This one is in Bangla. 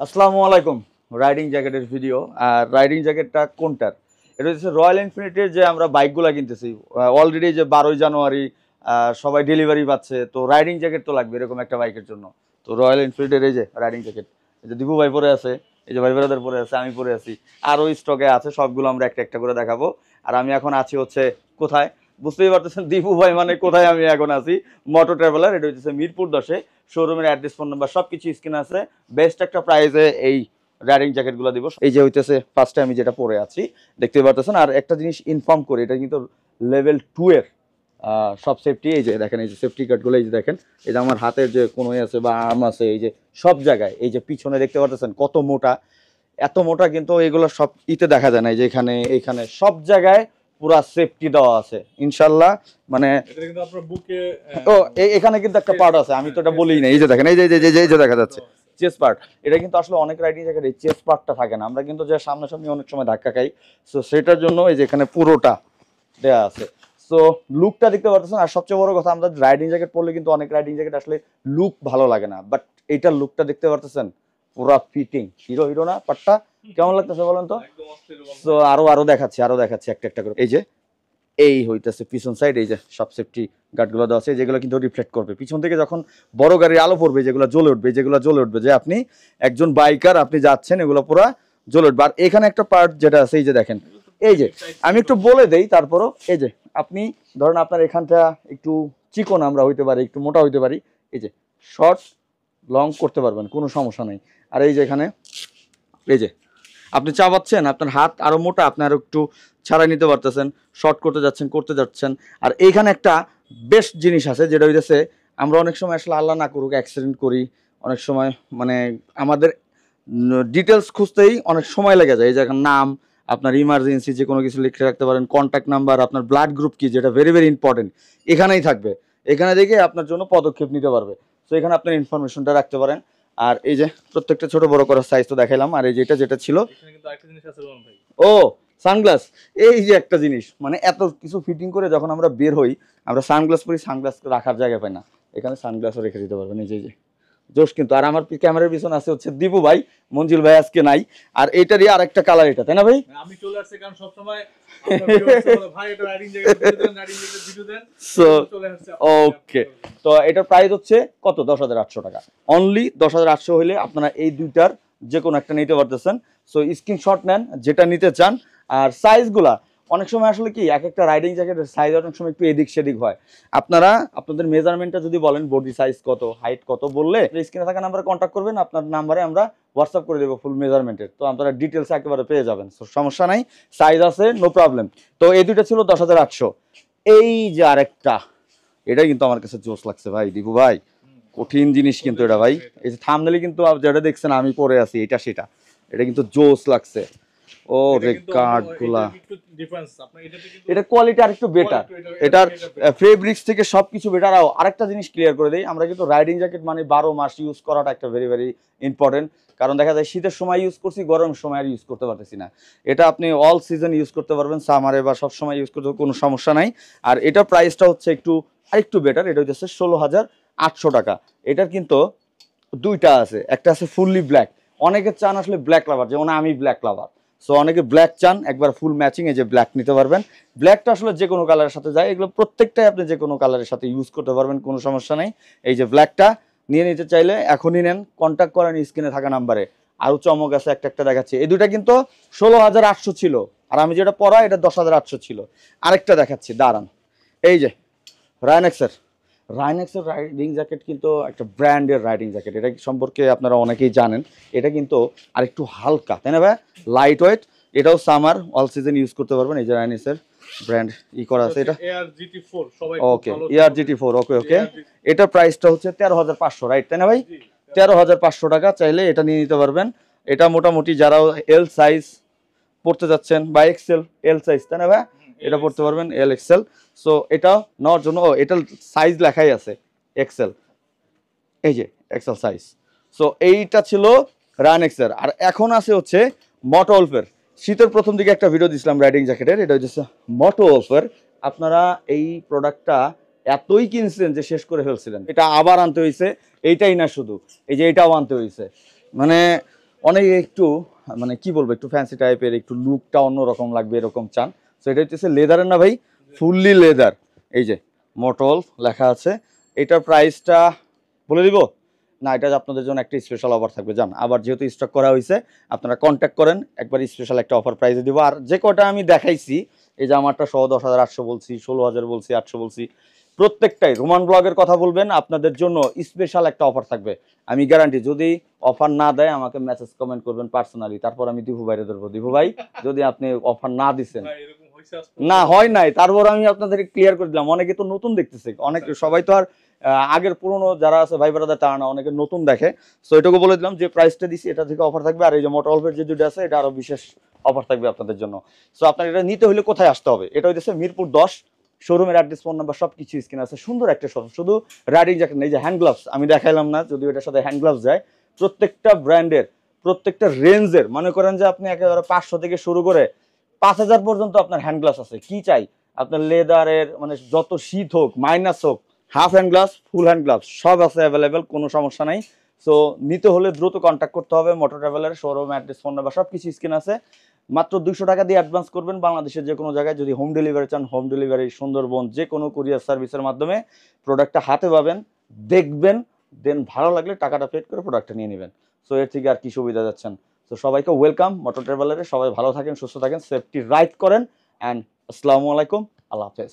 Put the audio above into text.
আসসালামু আলাইকুম। রাইডিং জ্যাকেটের ভিডিও। আর রাইডিং জ্যাকেটটা কোনটার? এটা হচ্ছে রয়্যাল এনফিল্ডের যে আমরা বাইকগুলা কিনতেছি। অলরেডি যে 12ই জানুয়ারি সবাই ডেলিভারি পাচ্ছে, তো রাইডিং জ্যাকেট তো লাগবে এরকম একটা বাইকের জন্য। তো রয়্যাল এনফিল্ডের এই যে রাইডিং জ্যাকেট, এই যে দীপু ভাই পরে আছে, এই যে ভাই ব্রাদার পরে আছে, আমি পরে আছি, আরও স্টকে আছে। সবগুলো আমরা একটা একটা করে দেখাবো। আর আমি এখন আছি হচ্ছে কোথায় বুঝতেই পারতেছেন, দীপু ভাই মানে কোথায় আমি এখন আছি। মোটো ট্রাভেলার, এটা হচ্ছে মিরপুর 10-এ। শোরুমের অ্যাড্রেস, ফোন নাম্বার সবকিছু স্ক্রিনে আছে। বেস্ট একটা প্রাইসে এই রাইডিং জ্যাকেটগুলো দিব। এই যে হইতেছে ফার্স্টে আমি যেটা পরে আছি, দেখতে পারতেছেন। আর একটা জিনিস ইনফর্ম করি, এটা কিন্তু লেভেল 2 এর সব সেফটি। এই যে দেখেন, এই যে সেফটি কার্ডগুলো, এই যে দেখেন, এই যে আমার হাতের যে কোনোই আছে বা আর্ম আছে, এই যে সব জায়গায়, এই যে পিছনে দেখতে পারতেছেন কত মোটা, এত মোটা, কিন্তু এগুলো সব ইতে দেখা যায় না। এই যে এখানে, এইখানে সব জায়গায় পুরা সেফটি দেওয়া আছে ইনশাল্লাহ। মানে ও এখানে কিন্তু একটা পার্ট আছে, আমি তো এটা বলিই না। এই যে দেখেন, এই যে এই যে দেখা যাচ্ছে চেস্ট পার্ট। এটা কিন্তু আসলে অনেক রাইডিং জ্যাকেট এই চেস্ট পার্টটা থাকে না, আমরা কিন্তু যে সামনাসামনি অনেক সময় ধাক্কা খাই। সো সেটার জন্য এই যে এখানে পুরোটা দেয়া আছে। সো লুকটা দেখতে পাচ্ছেন। আর সবচেয়ে বড় কথা, আমরা রাইডিং জ্যাকেট পরলে কিন্তু অনেক রাইডিং জ্যাকেট আসলে লুক ভালো লাগে না, বাট এইটার লুকটা দেখতে পাচ্ছেন, পুরা ফিটিং, হিরো হিরো না পাটটা। কেমন লাগতেছে বলেন তো? তো আরো দেখাচ্ছি একটা একটা করে। এই যে এই হইতেছে পিছন সাইড, এই যে সব সেফটি গার্ডগুলো দেওয়া আছে, যেগুলো কিন্তু রিফ্লেক্ট করবে পিছন থেকে যখন বড় গাড়ির আলো পড়বে, যেগুলো জ্বলে উঠবে যে আপনি একজন বাইকার, আপনি যাচ্ছেন, এগুলো পুরো জ্বলে উঠবে। আর এখানে একটা পার্ট যেটা আছে, এই যে দেখেন, এই যে আমি একটু বলে দেই তারপরও। এই যে আপনি ধরেন আপনার এখানটা একটু চিকন আমরা হইতে পারি, একটু মোটা হইতে পারি, এই যে শর্ট লং করতে পারবেন, কোনো সমস্যা নেই। আর এই যে এখানে, এই যে আপনি চাবাচ্ছেন, আপনার হাত আরো মোটা, আপনি আরো একটু ছাড়াই নিতে পারতেছেন, শর্ট করতে যাচ্ছেন। আর এইখানে একটা বেস্ট জিনিস আছে, যেটা হইতেছে, আমরা অনেক সময় আসলে আল্লাহ না করুক অ্যাক্সিডেন্ট করি, অনেক সময় মানে আমাদের ডিটেলস খুঁজতেই অনেক সময় লেগে যায়। এই যে নাম, আপনার ইমার্জেন্সি যে কোনো কিছু লিখে রাখতে পারেন, কন্ট্যাক্ট নাম্বার, আপনার ব্লাড গ্রুপ কি, যেটা ভেরি ভেরি ইম্পর্টেন্ট, এখানেই থাকবে। এখানে দেখে আপনার জন্য পদক্ষেপ নিতে পারবে। তো এখানে আপনার ইনফরমেশনটা রাখতে পারেন। আর এই যে প্রত্যেকটা ছোট বড় করার সাইজ তো দেখাইলাম। আর এই যেটা ছিল, ও সানগ্লাস। এই যে একটা জিনিস, মানে এত কিছু ফিটিং করে যখন আমরা বের হই, আমরা সানগ্লাস পরি, সানগ্লাস রাখার জায়গা পাই না, এখানে সানগ্লাসও রেখে দিতে পারবেন। এই যে জোশ কিন্তু। আর আমার ক্যামেরার পিছনে আছে হচ্ছে দীপু ভাই, মঞ্জিল ভাই আজকে নাই। আর এইটারই আর একটা কালার, এটা তাই না ভাই? আমি চলে আসছি কারণ সব সময় ভাই এটা রাইডিং জ্যাকেট ভিডিও দেন। সো ওকে, তো এটার প্রাইস হচ্ছে কত? 10,800 টাকা অনলি। 10,800 হইলে আপনারা এই দুইটার যে কোনো একটা নিতে পারতেছেন। সো স্ক্রিনশট নেন যেটা নিতে চান। আর সাইজগুলা অনেক সময় আসলে কি, এক একটা রাইডিং জ্যাকেটের সাইজ অনেক সময় একটু এদিক সেদিক হয়। আপনারা আপনাদের মেজারমেন্টটা যদি বলেন, বডি সাইজ কত, হাইট কত, বললে স্ক্রিনে থাকা নাম্বারে কন্ট্যাক্ট করবেন, আপনার নাম্বারে আমরা হোয়াটসঅ্যাপ করে দেবো ফুল মেজারমেন্টের। তো আপনারা ডিটেলস একেবারে পেয়ে যাবেন, সমস্যা নাই, সাইজ আছে, নো প্রবলেম। তো এই দুইটা ছিল 10,800। এই যে আরেকটা, এটাই কিন্তু আমার কাছে জোশ লাগছে ভাই, দীপু ভাই, কঠিন জিনিস কিন্তু এটা ভাই। এই যে থাম্বনেলে কিন্তু যেটা দেখছেন আমি পরে আছি, এটা সেটা, এটা কিন্তু জোশ লাগছে। ও রে কার্ড গুলা, এটা কোয়ালিটি আর একটু বেটার, এটার ফেব্রিক্স থেকে সবকিছু বেটার। আরেকটা জিনিস ক্লিয়ার করে দেই, আমরা কিন্তু রাইডিং জ্যাকেট মানে 12 মাস ইউজ করাটা একটা ভেরি ভেরি ইম্পর্টেন্ট। কারণ দেখা যায় শীতের সময় ইউজ করছি, গরমের সময় আর ইউজ করতে পারতেছি না। এটা আপনি অল সিজন ইউজ করতে পারবেন, সামারে বা সব সময় ইউজ করতে কোনো সমস্যা নাই। আর এটা প্রাইসটা হচ্ছে আরেকটু বেটার, এটা হচ্ছে 16,800 টাকা। এটার কিন্তু দুইটা আছে, একটা আছে ফুললি ব্ল্যাক। অনেকে চান আসলে ব্ল্যাক লাভার, যেমন আমি ব্ল্যাক লাভার। সো অনেকে ব্ল্যাক চান, একবার ফুল ম্যাচিং, এই যে ব্ল্যাক নিতে পারবেন। ব্ল্যাকটা আসলে যে কোনো কালারের সাথে যায়, এগুলো প্রত্যেকটাই আপনি যে কোনো কালারের সাথে ইউজ করতে পারবেন, কোনো সমস্যা নেই। এই যে ব্ল্যাকটা নিয়ে নিতে চাইলে এখনই নেন, কন্ট্যাক্ট করেন স্ক্রিনে থাকা নাম্বারে। আরও চমক আছে, একটা একটা দেখাচ্ছি। এই দুইটা কিন্তু 16,800 ছিল, আর আমি যেটা পরা এটা 10,800 ছিল। আরেকটা দেখাচ্ছি, দাঁড়ান। এই যে রাইনেক্সের রাইডিং জ্যাকেট কিন্তু একটা ব্র্যান্ডের রাইডিং জ্যাকেট, এটা সম্পর্কে আপনারা অনেকেই জানেন। এটা কিন্তু আরেকটু হালকা, তাই না ভাই? লাইট ওয়েট, এটাও সামার অল সিজন ইউজ করতে পারবেন। এই যে রাইনেক্সের ব্র্যান্ড করা আছে, এটা ওকে ARGT4, ওকে ওকে। এটার প্রাইসটা হচ্ছে 13,500, রাইট তাই না ভাই? 13,500 টাকা, চাইলে এটা নিয়ে নিতে পারবেন। এটা মোটামুটি যারা এল সাইজ পড়তে যাচ্ছেন বা এক্সেল, এল সাইজ তাই না ভাই, এটা পড়তে পারবেন, এল এক্সেল। সো এটা নেওয়ার জন্য, এটার সাইজ লেখাই আছে এক্সেল, এই যে এক্সেল সাইজ। সো এইটা ছিল রানেক্সের। আর এখন আছে হচ্ছে মোটো ওলফের। শীতের প্রথম দিকে একটা ভিডিও দিয়েছিলাম রাইডিং জ্যাকেটের, এটা হচ্ছে মোটো ওলফের। আপনারা এই প্রোডাক্টটা এতই কিনছেন যে শেষ করে ফেলছিলেন, এটা আবার আনতে হয়েছে। এইটাই না শুধু, এই যে এটাও আনতে হয়েছে। মানে অনেকে একটু মানে কি বলবো একটু ফ্যান্সি টাইপের, একটু লুকটা অন্যরকম লাগবে এরকম চান। তো এটা হচ্ছে লেদারের না ভাই, ফুললি লেদার। এই যে মোটল লেখা আছে। এটার প্রাইসটা বলে দিব না, এটা আপনাদের জন্য একটা স্পেশাল অফার থাকবে। জান আবার যেহেতু স্টক করা হয়েছে, আপনারা কন্ট্যাক্ট করেন, একবার স্পেশাল একটা অফার প্রাইসে দিব। আর যে কটা আমি দেখাইছি, এই যে আমারটা সহ 10,800 বলছি, 16,000 বলছি, 800 বলছি, প্রত্যেকটাই রোমান ব্লগের কথা বলবেন, আপনাদের জন্য স্পেশাল একটা অফার থাকবে। আমি গ্যারান্টি, যদি অফার না দেয় আমাকে মেসেজ কমেন্ট করবেন পার্সোনালি, তারপর আমি দিবু ভাইরে ধরবো। দিবু ভাই যদি আপনি অফার না দিচ্ছেন, না হয় নাই, তারপর আমি আপনাদের ক্লিয়ার করে দিলাম। অনেকে তো নতুন দেখতেছে, অনেকে সবাই তো আর আগের পুরনো যারা আছে ভাই ব্রাদার তারা না, অনেকে নতুন দেখে। সো এটুকু বলে দিলাম যে প্রাইসটা দিছি এটা থেকে অফার থাকবে। আর এই যে মোটরঅল্পের যে দুটো আছে এটা আরো বিশেষ অফার থাকবে আপনাদের জন্য। সো আপনার এটা নিতে হলে কোথায় আসতে হবে, এটা হচ্ছে মিরপুর 10, শোরুমের অ্যাড্রেস, ফোন নাম্বার সবকিছু স্ক্রিনে আছে। সুন্দর একটা শোরুম, শুধু রাইডিং জ্যাকেট নেই, যে হ্যান্ড গ্লাভস আমি দেখাইলাম না, যদিও এটার সাথে হ্যান্ড গ্লাভস যায়। প্রত্যেকটা ব্র্যান্ডের, প্রত্যেকটা রেঞ্জের, মনে করেন যে আপনি একেবারে 500 থেকে শুরু করে 5,000 পর্যন্ত আপনার হ্যান্ড গ্লাভস আছে। কি চাই আপনার, লেদারের মানে যত শীত হোক, মাইনাস হোক, half hand gloves, full hand gloves সব আছে অ্যাভেলেবেল, কোনো সমস্যা নাই। সো নিতে হলে দ্রুত কন্ট্যাক্ট করতে হবে। মোটর ট্রাভেলের শোরুম অ্যাড্রেস, ফোন নাম্বার সবকিছু স্ক্রিন আছে। মাত্র 200 টাকা দিয়ে অ্যাডভান্স করবেন, বাংলাদেশের যে কোনো জায়গায়। যদি হোম ডেলিভারি চান, হোম ডেলিভারি সুন্দরবন যে কোনো কুরিয়ার সার্ভিসের মাধ্যমে প্রোডাক্টটা হাতে পাবেন, দেখবেন, দেন ভালো লাগলে টাকাটা পেড করে প্রোডাক্টটা নিয়ে নেবেন। সো এর থেকে আর কি সুবিধা যাচ্ছেন। তো সবাইকে ওয়েলকাম মোটর ট্রাভেলারে। সবাই ভালো থাকেন, সুস্থ থাকেন, সেফটি রাইড করেন। অ্যান্ড আসসালামু আলাইকুম, আল্লাহ হাফেজ।